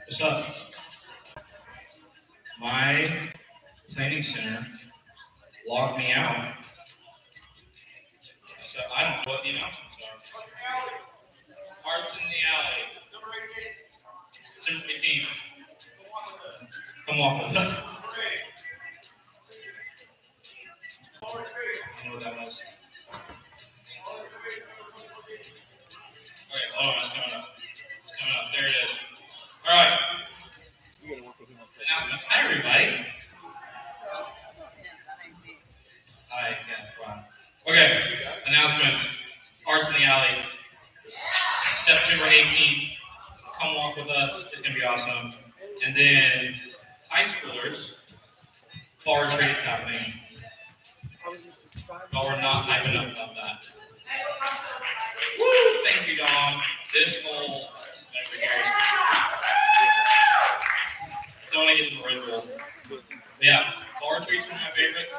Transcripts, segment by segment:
What's up? My training center logged me out. So I don't know what the announcements are. Hearts in the alley. Number 18. Come walk with us. I don't know what that was. Okay, hold on, it's coming up. It's coming up. There it is. All right. Announcements. Hi, everybody. Hi, yes, wow. Okay, announcements. Hearts in the Alley. September 18th. Come walk with us. It's going to be awesome. And then high schoolers. Bar retreat is happening. Y'all are not hyping up about that. Woo! Thank you, Dom. This whole over here. So I want to get the Red Bull. Yeah, bar retreat's one of my favorites.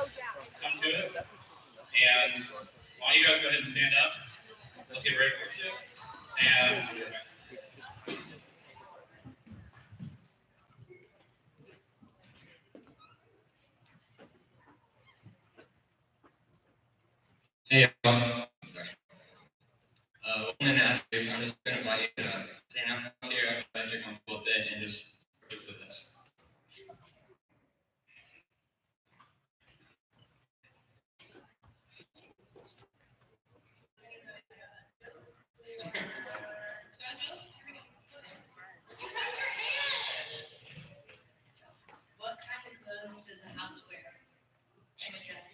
Come to it. And why don't you guys go ahead and stand up? Let's get ready for it. And hey, welcome to Naz. I'm just going to invite you to stand up here. I'm glad you're comfortable with it and just work with us. What kind of clothes does a house wear? And a dress.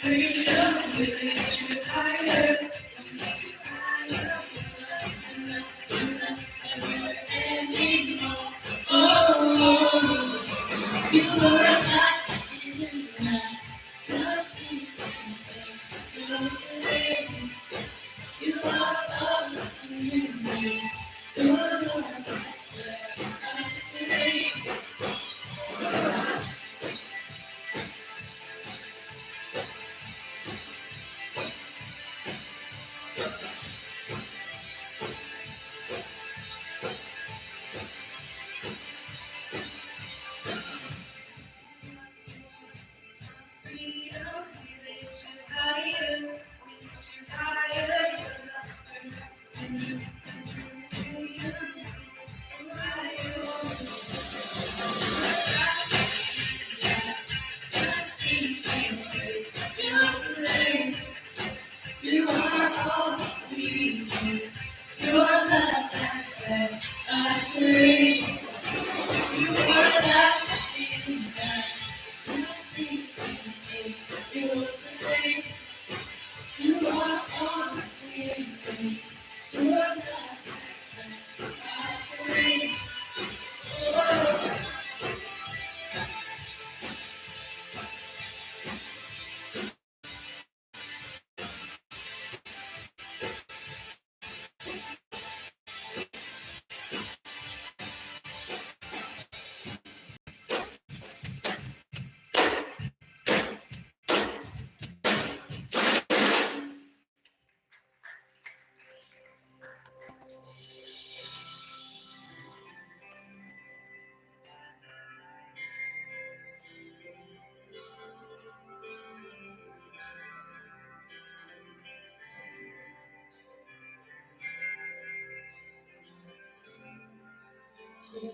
Hold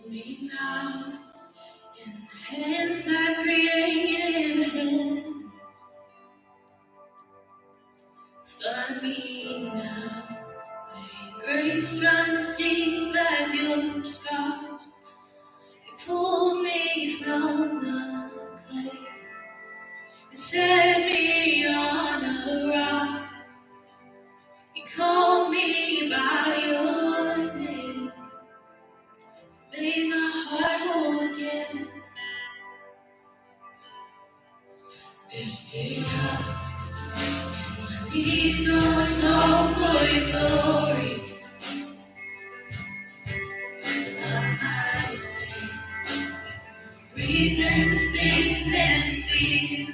me now in the hands that created hands. Flood me now. May grace runs as deep as your scars. You pulled me from the clay and set me on a rock. You called me by your name, made my heart whole again. Lifted up, knees know it's all for your glory. I'm not to sing, reason to sing and feel.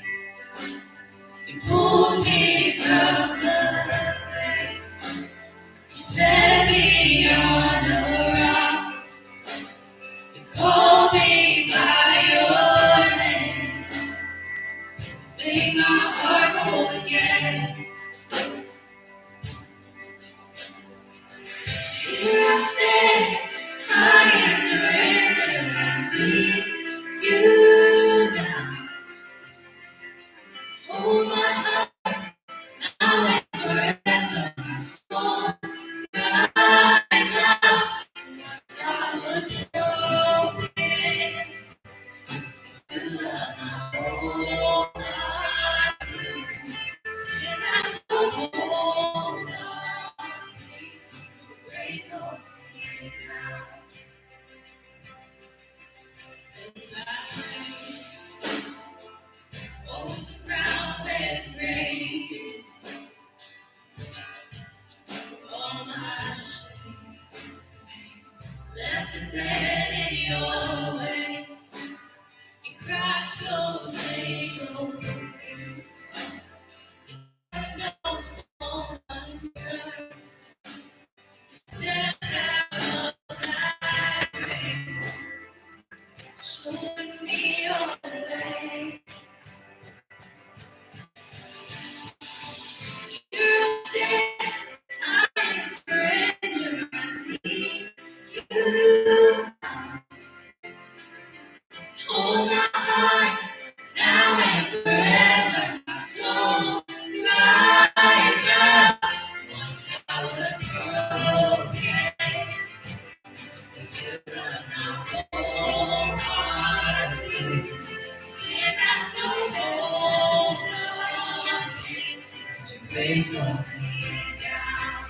You pulled me from the grave, you set me on a rock. You called me by your name, made my heart whole again. Here I stand, I surrender and need you now. Hold my heart now and forever. My soul cries out. I was broken. You love my whole life. Sin has grace holds me down.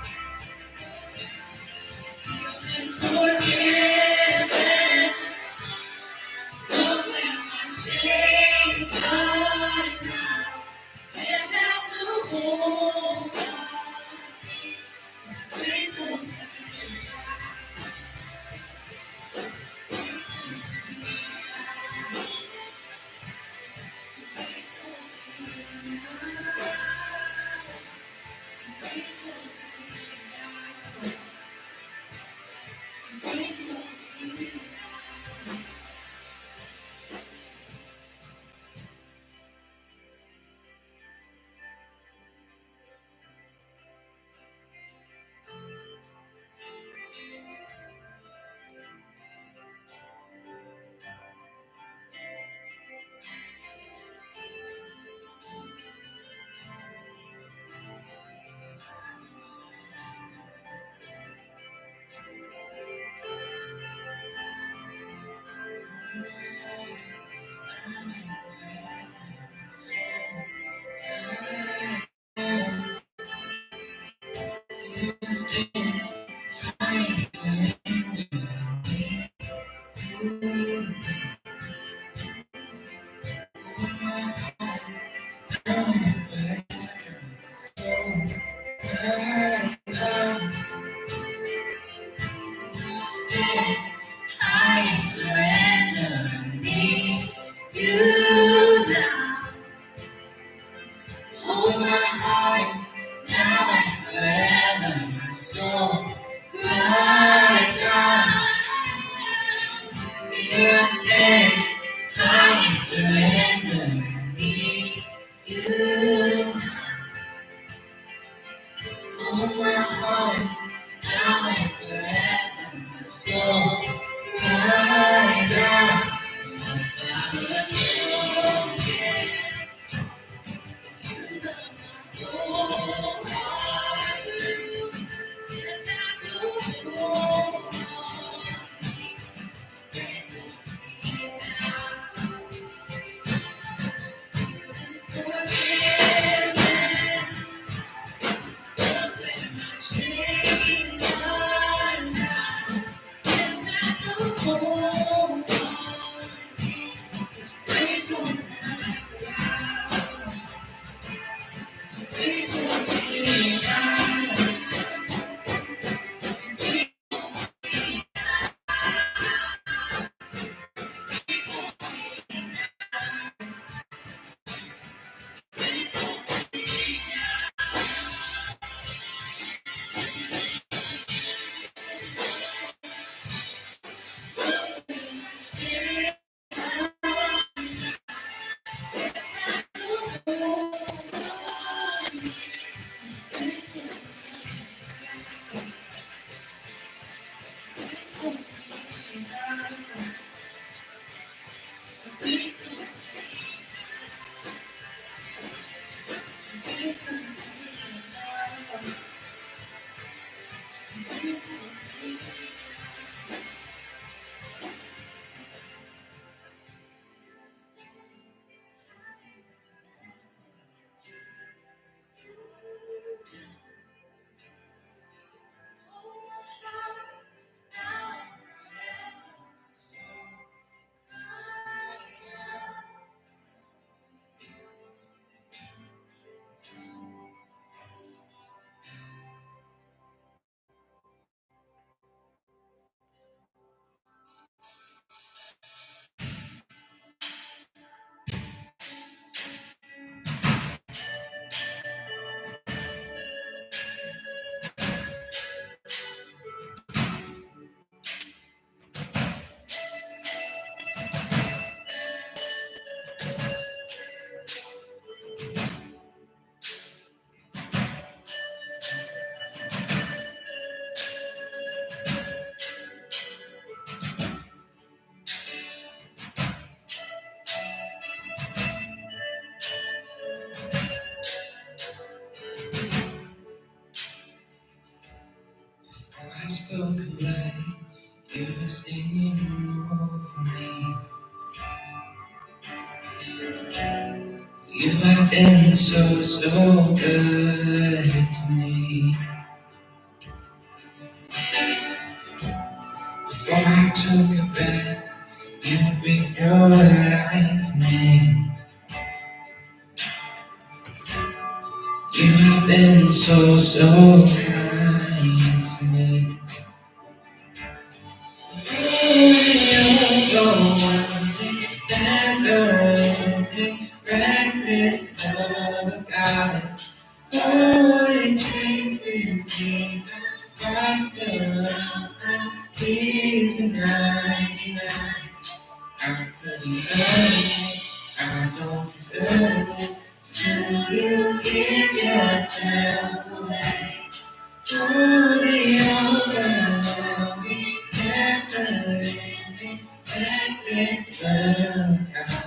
Forgiven, look where my chains are now. Death has no hold on me. His grace holds me down. I surrender, need you now. Hold my heart, now and forever. My soul cries out. You're safe, I surrender, need you now. Hold my heart, now and forever. My soul cries out. Once I was broken, you love my whole heart through. Till there's no more. Grace is me now. Forgiven. Look where my chains are now. Till there's no hold on me. His grace holds me down. Grace holds me down. Grace holds me I spoke away, you were singing over me. You had been so, so good to me. Before I took a breath, you breathed your life in me. You have been so, so kind to me. Breakfast of God. Oh, it chases me. I still keeps a 99. I couldn't earn it. I don't deserve it. Still, you give yourself away. Oh, the overwhelming, never-ending breakfast of God.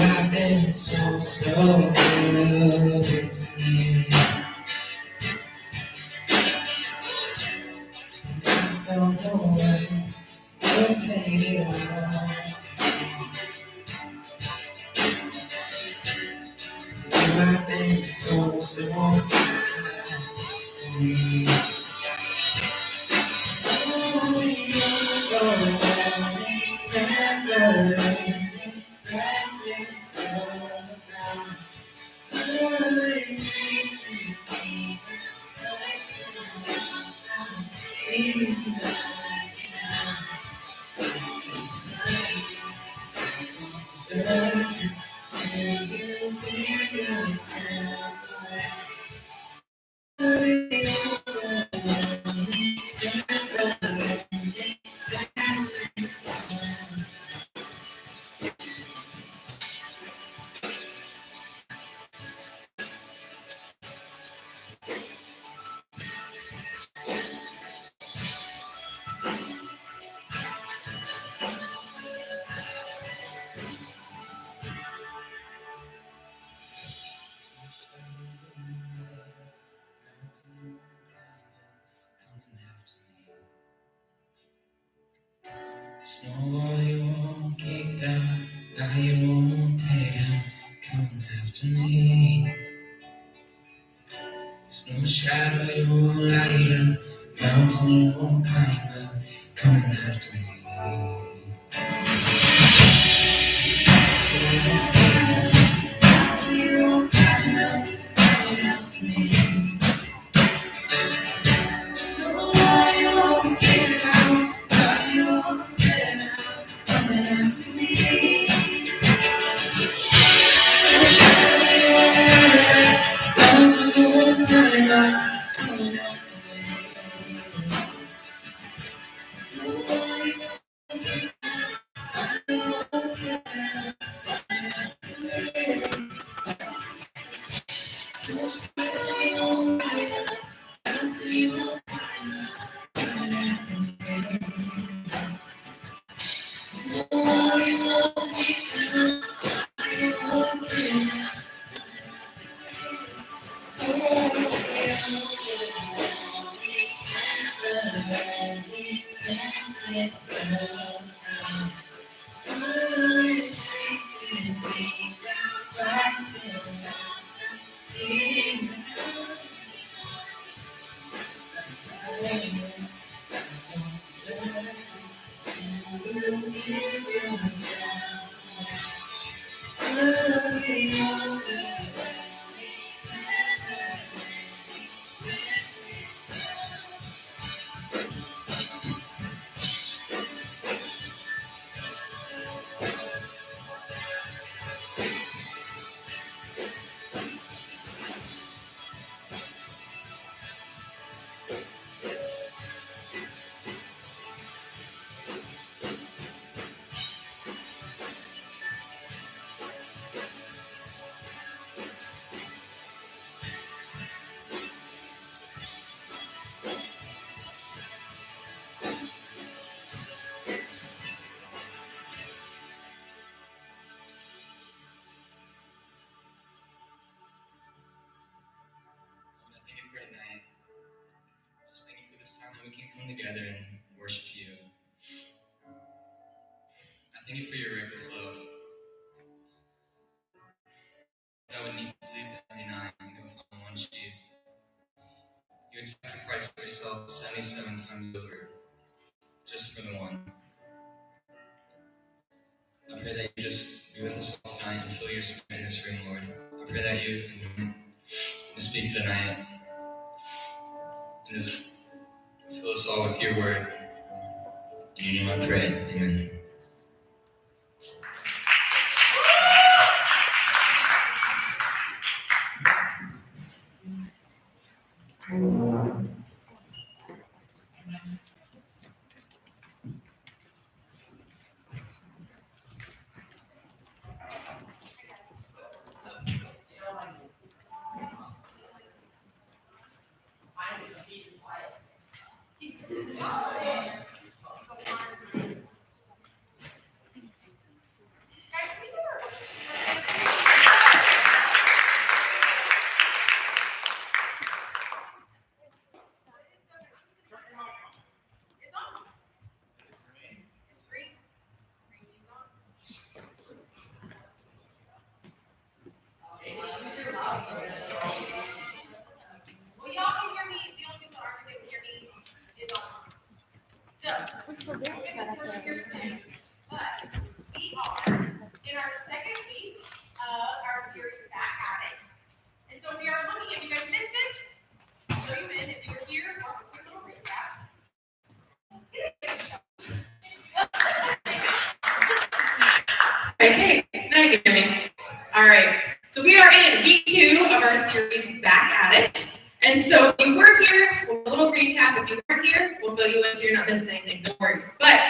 I've been so, so good to me. I don't know why you made it all. I've been so, so good to me. Oh, you're overwhelming, never-ending breakfast of God. Oh, it makes me Snow you won't kick down, lie you won't tear down, come after me. Snow shadow you won't light up, mountain you won't climb up, coming after me. Mountain you won't climb up, coming after me. Snow you won't tear down, lie you won't tear down, coming after me. we can come together and worship you. I thank you for your reckless love. That would need to believe the 99 and go follow one sheep. You would sacrifice yourself 77 times over just for the one. I pray that you just be with us all tonight and fill your spirit in this room, Lord. I pray that you anoint the speaker tonight and just fill us all with your word. In your name I pray. Amen. Hey, now you can hear me. All right, so we are in week 2 of our series, Back at It. And so if you were here, a little recap. If you weren't here, we'll fill you in so you're not missing anything, no worries. But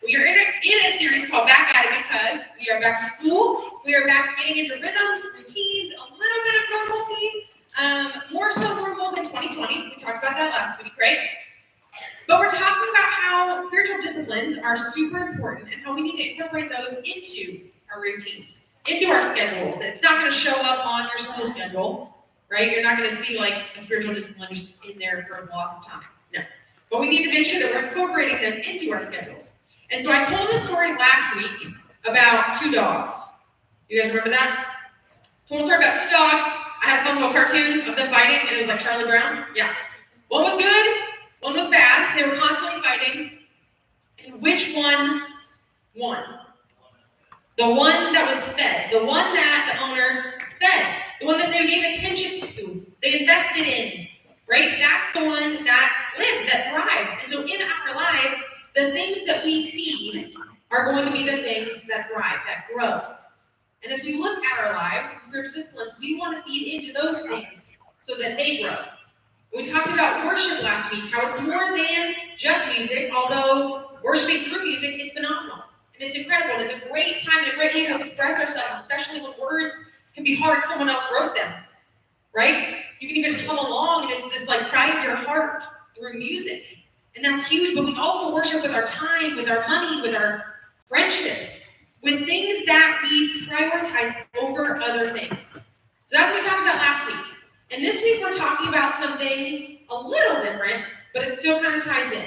we are in a series called Back at It because we are back to school. We are back getting into rhythms, routines, a little bit of normalcy, more so normal than 2020. We talked about that last week, right? But we're talking about how spiritual disciplines are super important and how we need to incorporate those into our routines, into our schedules. That it's not going to show up on your school schedule, right? You're not going to see like a spiritual discipline just in there for a block of time. No. But we need to make sure that we're incorporating them into our schedules. And so I told a story last week about 2 dogs. You guys remember that? Told a story about 2 dogs. I had a fun little cartoon of them fighting, and it was like Charlie Brown. Yeah. One was good, one was bad. They were constantly fighting. And which one won? The one that was fed. The one that the owner fed. The one that they gave attention to. They invested in. Right? That's the one that lives, that thrives. And so in our lives, the things that we feed are going to be the things that thrive, that grow. And as we look at our lives and spiritual disciplines, we want to feed into those things so that they grow. We talked about worship last week, how it's more than just music, although worshiping through music is phenomenal. And it's incredible. And it's a great time and a great way to express ourselves, especially when words can be hard. Someone else wrote them, right? You can even just come along and it's this like cry of your heart through music. And that's huge. But we also worship with our time, with our money, with our friendships, with things that we prioritize over other things. So that's what we talked about last week. And this week we're talking about something a little different, but it still kind of ties in.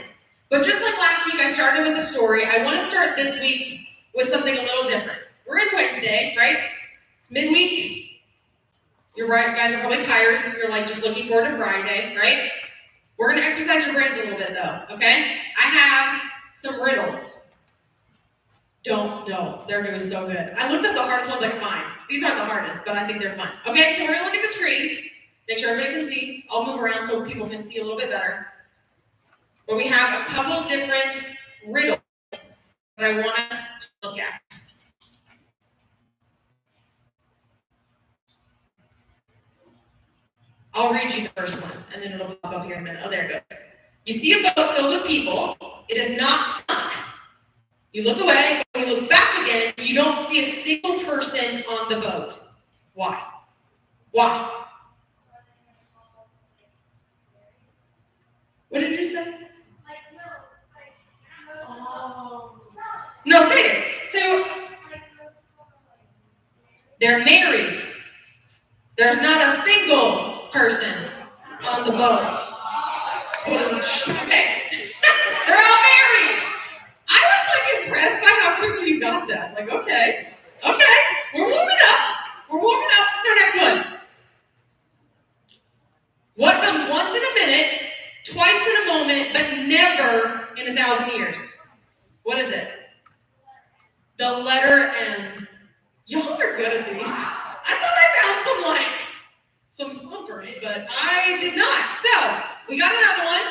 But just like last week I started with a story, I want to start this week with something a little different. We're in Wednesday, right? It's midweek. You're right, guys are probably tired. You're like just looking forward to Friday, right? We're going to exercise your brains a little bit though, okay? I have some riddles. Don't. They're going to be so good. I looked up the hardest ones I could find. These aren't the hardest, but I think they're fun. Okay, so we're going to look at the screen. Make sure everybody can see. I'll move around so people can see a little bit better. But we have a couple different riddles that I want us to look at. I'll read you the first one, and then it'll pop up here in a minute. Oh, there it goes. You see a boat filled with people. It is not sunk. You look away, when you look back again, you don't see a single person on the boat. Why? Why? What did you say? No, say it. Say what? They're married. There's not a single person on the boat. Okay. impressed by how quickly you got that. Like, okay, we're warming up. We're warming up. What's our next one? What comes once in a minute, twice in a moment, but never in 1,000 years? What is it? The letter M. Y'all are good at these. I thought I found some slumpers, but I did not. So, we got another one.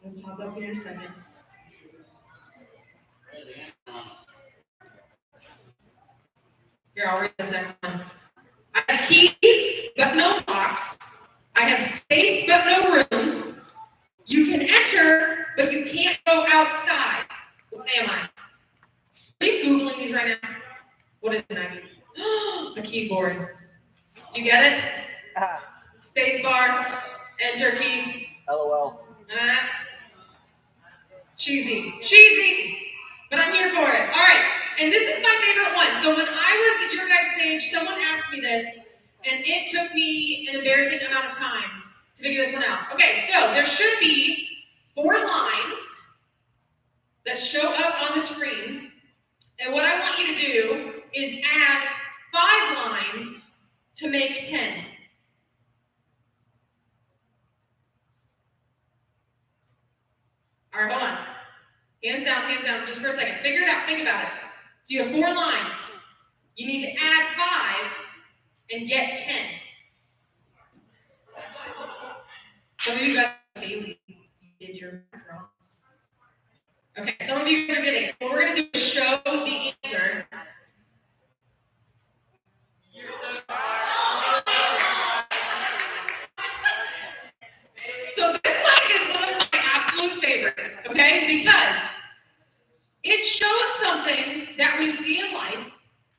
We'll pop up here in a second. Here, I'll read this next one. I have keys, but no locks. I have space, but no room. You can enter, but you can't go outside. What am I? Are you Googling these right now? What is it, Maggie? A keyboard. Do you get it? Space bar, enter key. LOL. Cheesy. But I'm here for it. All right. And this is my favorite one. So when I was at your guys' age, someone asked me this, and it took me an embarrassing amount of time to figure this one out. Okay, so there should be 4 lines that show up on the screen. And what I want you to do is add 5 lines to make 10. All right, hold on. Hands down, just for a second. Figure it out, think about it. So you have 4 lines. You need to add 5 and get 10. Some of you guys maybe did your math wrong. Okay, some of you guys are getting it. What we're going to do is show the answer. So this one is one of my absolute favorites, okay? Because it shows something that we see in life,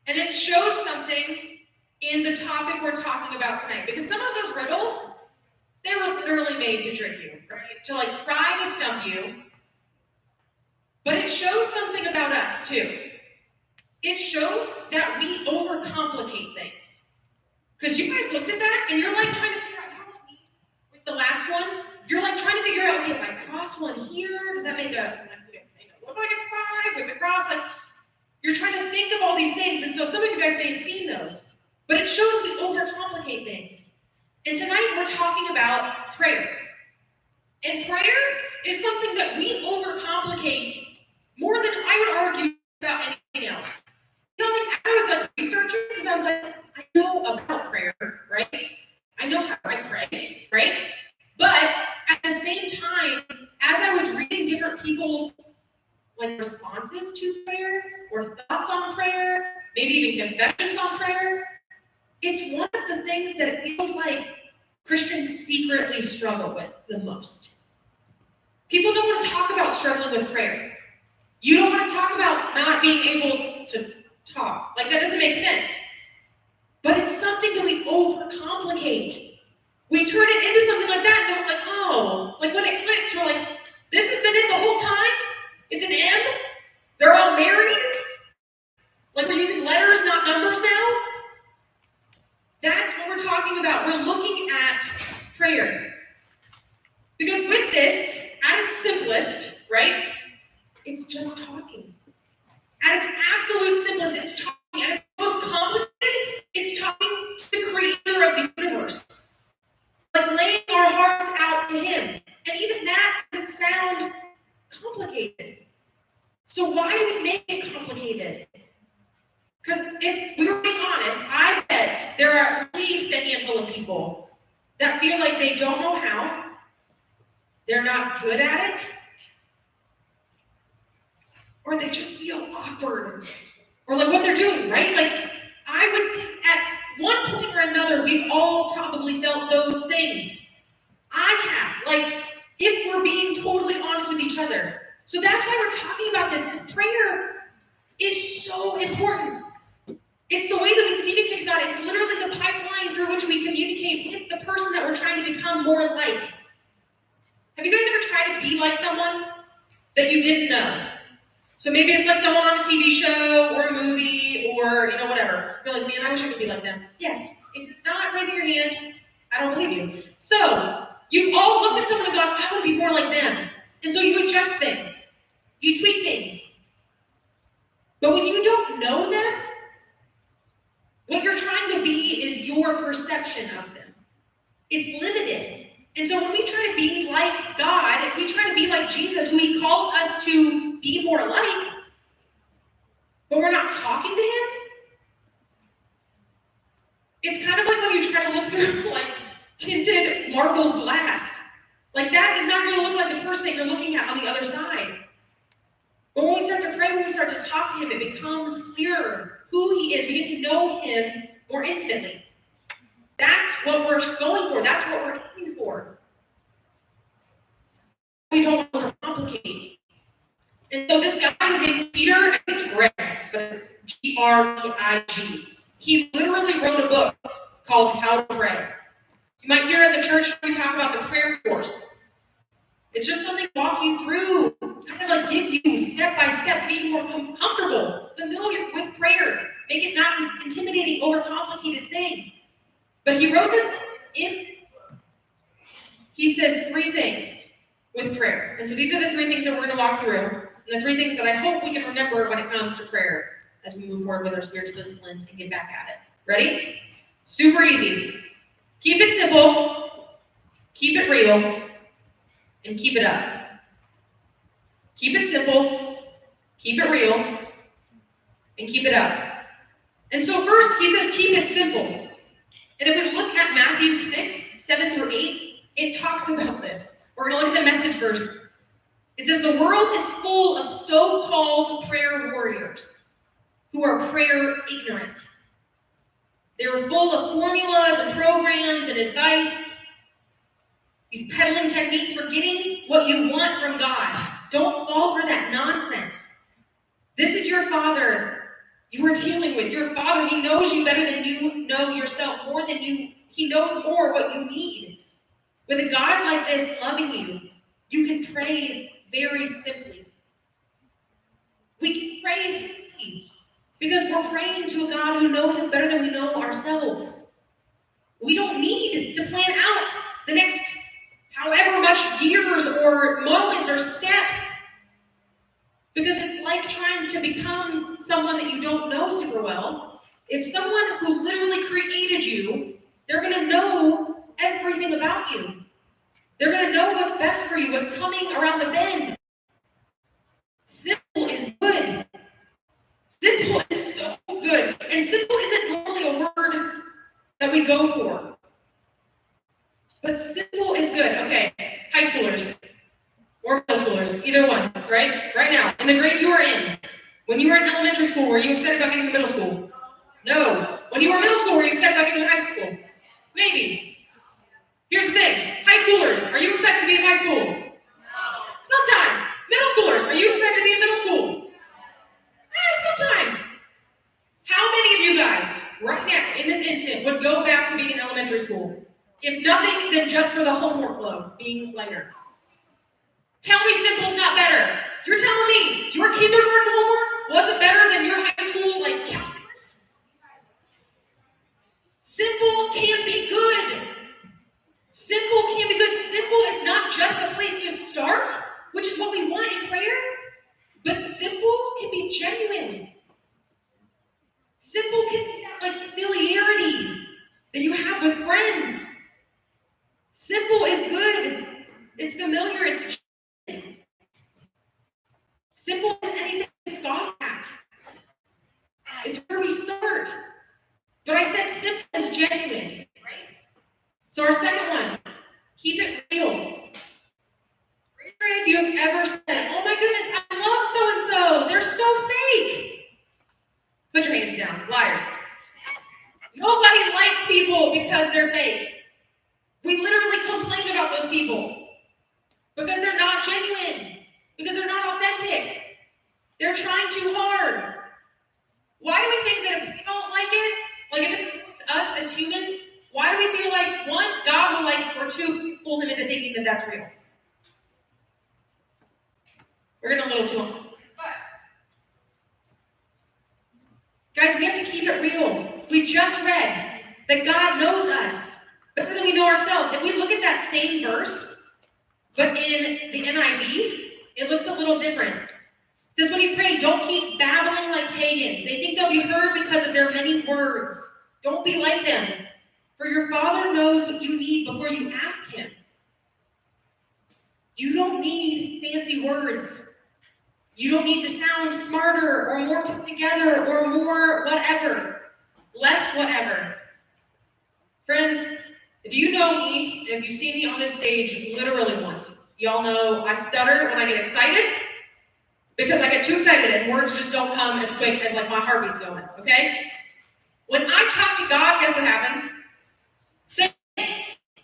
and it shows something in the topic we're talking about tonight. Because some of those riddles, they were literally made to trick you, right? To like try to stump you. But it shows something about us too. It shows that we overcomplicate things. Because you guys looked at that and you're like trying to figure out how to meet with the last one. You're like trying to figure out, okay, if I cross one here, does that make it look like it's 5 with the cross? Like, you're trying to think of all these things. And so some of you guys may have seen those. But it shows we overcomplicate things. And tonight we're talking about prayer. And prayer is something that we overcomplicate more than I would argue about anything else. Something I was like researching because I was like, I know about prayer, right? I know how I pray, right? But at the same time, as I was reading different people's like responses to prayer or thoughts on prayer, maybe even confessions on prayer, it's one of the things that it feels like Christians secretly struggle with the most. People don't want to talk about struggling with prayer. You don't want to talk about not being able to talk. Like, that doesn't make sense. But it's something that we overcomplicate. We turn it into something like that, and we're like, oh, like when it clicks, we're like, this has been it the whole time? It's an M? They're all married? Like we're using letters, not numbers now? That's what we're talking about. We're looking at prayer. Because with this, at its simplest, right, it's just talking. At its absolute simplest, it's talking. At its most complicated, it's talking to the creator of the universe. Like laying our hearts out to him. And even that doesn't sound complicated. So why do we make it complicated? Because if we were being honest, I bet there are at least a handful of people that feel like they don't know how, they're not good at it, or they just feel awkward, or like what they're doing, right? Like, I would think at one point or another, we've all probably felt those things. I have, like, if we're being totally honest with each other. So that's why we're talking about this, because prayer is so important. It's the way that we communicate to God. It's literally the pipeline through which we communicate with the person that we're trying to become more like. Have you guys ever tried to be like someone that you didn't know? So maybe it's like someone on a TV show or a movie or, whatever. You're like, man, I wish I could be like them. Yes. If you're not raising your hand, I don't believe you. So you've all looked at someone and gone, I want to be more like them. And so you adjust things. You tweak things. But when you don't know them, what you're trying to be is your perception of them. It's limited. And so when we try to be like God, if we try to be like Jesus, who he calls us to be more like, but we're not talking to him, it's kind of like when you try to look through like tinted marbled glass. Like that is not going to look like the person that you're looking at on the other side. But when we start to pray, when we start to talk to him, it becomes clearer who he is. We get to know him more intimately. That's what we're going for. That's what we're aiming for. We don't want to complicate. And so this guy, his name's Peter, it's Greg, but it's G-R-E-I-G. He literally wrote a book called How to Pray. You might hear at the church we talk about the prayer course. It's just something to walk you through, kind of like give you step by step, to get you more comfortable, familiar with prayer. Make it not this intimidating, overcomplicated thing. But he wrote this in, he says 3 things with prayer. And so these are the 3 things that we're going to walk through, and the 3 things that I hope we can remember when it comes to prayer as we move forward with our spiritual disciplines and get back at it. Ready? Super easy. Keep it simple, keep it real, and keep it up. Keep it simple, keep it real, and keep it up. And so first, he says keep it simple. And if we look at Matthew 6, 7 through 8, it talks about this. We're going to look at the Message version. It says, the world is full of so-called prayer warriors who are prayer ignorant. They're full of formulas and programs and advice. These peddling techniques for getting what you want from God. Don't fall for that nonsense. This is your Father you are dealing with. Your Father, he knows you better than you know yourself, more than he knows more what you need. With a God like this loving you, you can pray very simply. We can pray simply because we're praying to a God who knows us better than we know ourselves. We don't need to plan out the next however much years or moments or steps, because it's like trying to become someone that you don't know super well. If someone who literally created you, they're going to know everything about you. They're going to know what's best for you, what's coming around the bend. Simple is good. Simple is so good. And simple isn't normally a word that we go for. But simple is good. Okay, high schoolers or middle schoolers, either one, right? Right now, in the grade you are in. When you were in elementary school, were you excited about getting to middle school? No. When you were in middle school, were you excited about getting to high school? Maybe. Here's the thing. High schoolers, are you excited to be in high school? No. Sometimes. Middle schoolers, are you excited to be in middle school? Sometimes. How many of you guys, right now, in this instant, would go back to being in elementary school? If nothing, then just for the homework load being lighter. Tell me simple's not better. You're telling me your kindergarten homework wasn't better than your high school, like, calculus? Simple can be good. Simple can be good. Simple is not just a place to start, which is what we want in prayer, but simple can be genuine. Simple can be that, like, familiarity that you have with friends. Simple is good. It's familiar. It's genuine. Simple isn't anything to scoff at. It's where we start. But I said simple is genuine, right? So our second one, keep it real. If you have ever said, oh my goodness, I love so-and-so, they're so fake. Put your hands down, liars. Nobody likes people because they're fake. We literally complain about those people because they're not genuine, because they're not authentic. They're trying too hard. Why do we think that if we don't like it, like if it's us as humans, why do we feel like, one, God will like it, or two, fool him into thinking that that's real? We're getting a little too long. Guys, we have to keep it real. We just read that God knows us better than we know ourselves. If we look at that same verse, But in the NIV, it looks a little different. It says, when you pray, don't keep babbling like pagans. They think they'll be heard because of their many words. Don't be like them, for your Father knows what you need before you ask him. You don't need fancy words. You don't need to sound smarter or more put together or more whatever, less whatever. Friends, if you know me, and if you've seen me on this stage literally once, y'all know I stutter when I get excited because I get too excited and words just don't come as quick as like my heartbeat's going, okay? When I talk to God, guess what happens? Same.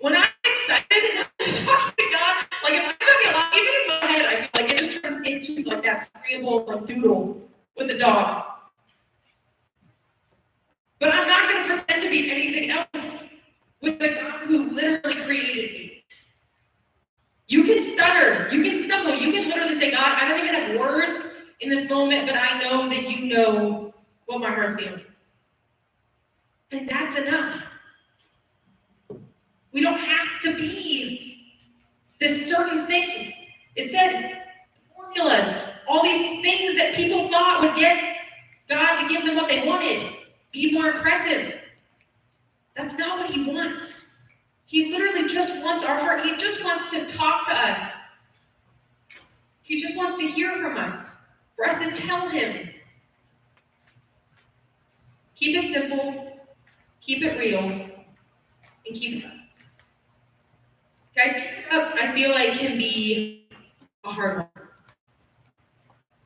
When I'm excited and I'm talking to God, like if I'm talking a lot, even in my head, I feel like it just turns into like that scramble like doodle with the dogs. But I'm not going to pretend to be anything else with the God who literally created me. You can stutter, you can stumble, you can literally say, God, I don't even have words in this moment, but I know that you know what my heart's feeling. And that's enough. We don't have to be this certain thing. It said formulas, all these things that people thought would get God to give them what they wanted, be more impressive. That's not what he wants. He literally just wants our heart. He just wants to talk to us. He just wants to hear from us, for us to tell him. Keep it simple, keep it real, and keep it up. Guys, keep it up, I feel like, can be a hard one.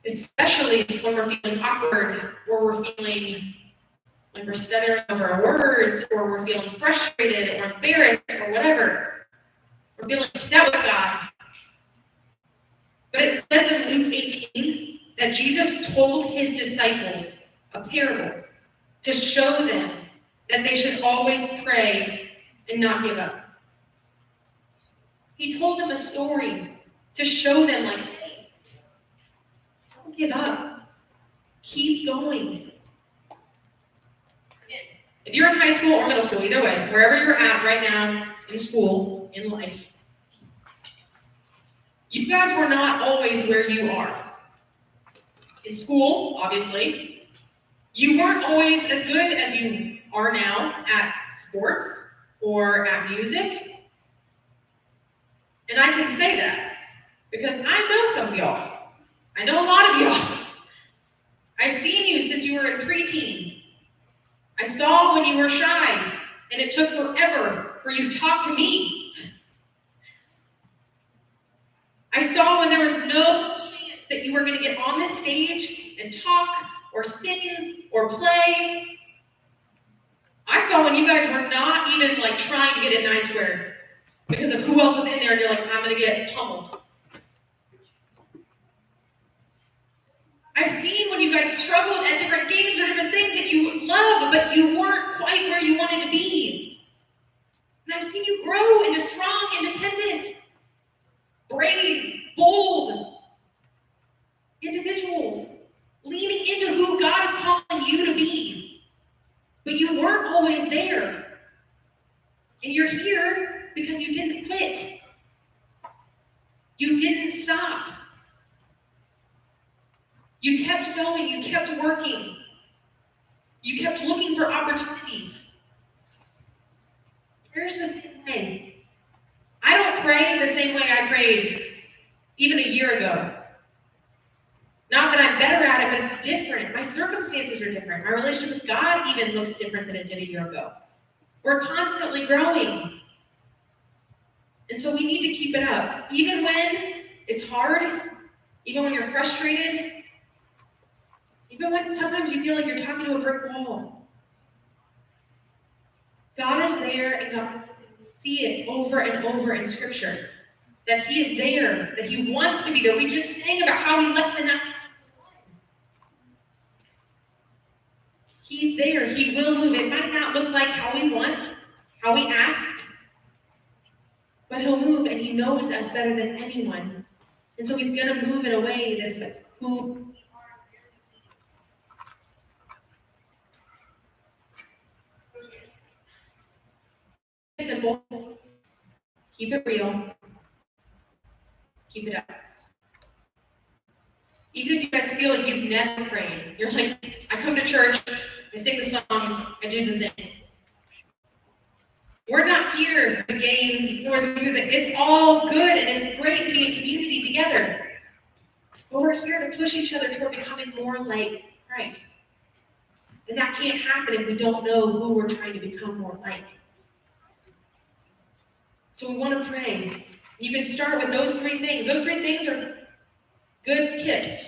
Especially when we're feeling awkward, or we're feeling like we're stuttering over our words, or we're feeling frustrated, or embarrassed, or whatever. We're feeling upset with God. But it says in Luke 18 that Jesus told his disciples a parable to show them that they should always pray and not give up. He told them a story to show them, like, hey, don't give up. Keep going. If you're in high school or middle school, either way, wherever you're at right now in school, in life, you guys were not always where you are. In school, obviously, you weren't always as good as you are now at sports or at music. And I can say that because I know some of y'all. I know a lot of y'all. I've seen you since you were in preteen. I saw when you were shy, and it took forever for you to talk to me. I saw when there was no chance that you were going to get on this stage and talk or sing or play. I saw when you guys were not even like trying to get in 9 squared because of who else was in there, and you're like, I'm going to get pummeled. I've seen when you guys struggled at different games or different things that you love, but you weren't quite where you wanted to be. And I've seen you grow into strong, independent, brave, bold individuals, leaning into who God is calling you to be. But you weren't always there. And you're here because you didn't quit. You didn't stop. You kept going, you kept working. You kept looking for opportunities. Prayer's the same way. I don't pray the same way I prayed even a year ago. Not that I'm better at it, but it's different. My circumstances are different. My relationship with God even looks different than it did a year ago. We're constantly growing. And so we need to keep it up. Even when it's hard, even when you're frustrated, even when sometimes you feel like you're talking to a brick wall. God is there, and God see it over and over in Scripture. That he is there, that he wants to be there. We just sang about how he let the night. He's there. He will move. It might not look like how we want, how we asked, but he'll move, and he knows us better than anyone. And so he's going to move in a way that is who we are. It's simple. Keep it real. Keep it up. Even if you guys feel like you've never prayed, you're like, I come to church, I sing the songs, I do the thing. We're not here for the games or the music. It's all good and it's great to be in community together. But we're here to push each other toward becoming more like Christ. And that can't happen if we don't know who we're trying to become more like. So we want to pray. You can start with those 3 things. Those 3 things are good tips,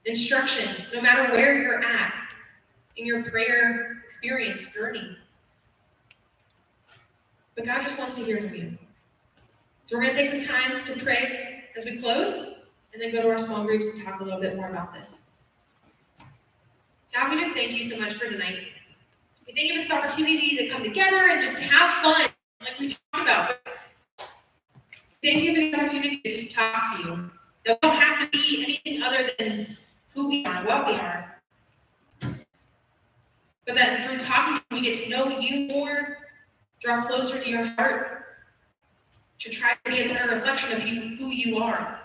instruction, no matter where you're at in your prayer experience, journey. But God just wants to hear from you. So we're going to take some time to pray as we close, and then go to our small groups and talk a little bit more about this. God, we just thank you so much for tonight. We thank you for this opportunity to come together and just to have fun, like we talked about. Thank you for the opportunity to just talk to you. That we don't have to be anything other than who we are, what we are. But that through talking to you, we get to know you more, draw closer to your heart, to try to be a better reflection of who you are.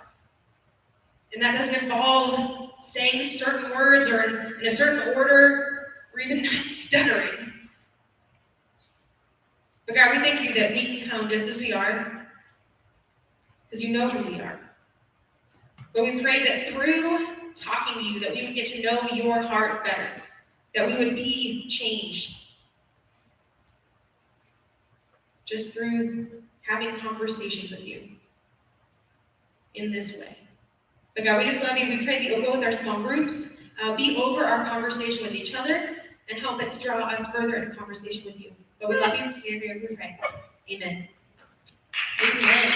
And that doesn't involve saying certain words or in a certain order, or even not stuttering. But God, we thank you that we can come just as we are, because you know who we are. But we pray that through talking to you, that we would get to know your heart better, that we would be changed just through having conversations with you in this way. But God, we just love you. We pray that you'll go with our small groups, be over our conversation with each other, and help it to draw us further into conversation with you. But we love you. See you every we pray. Amen. Amen.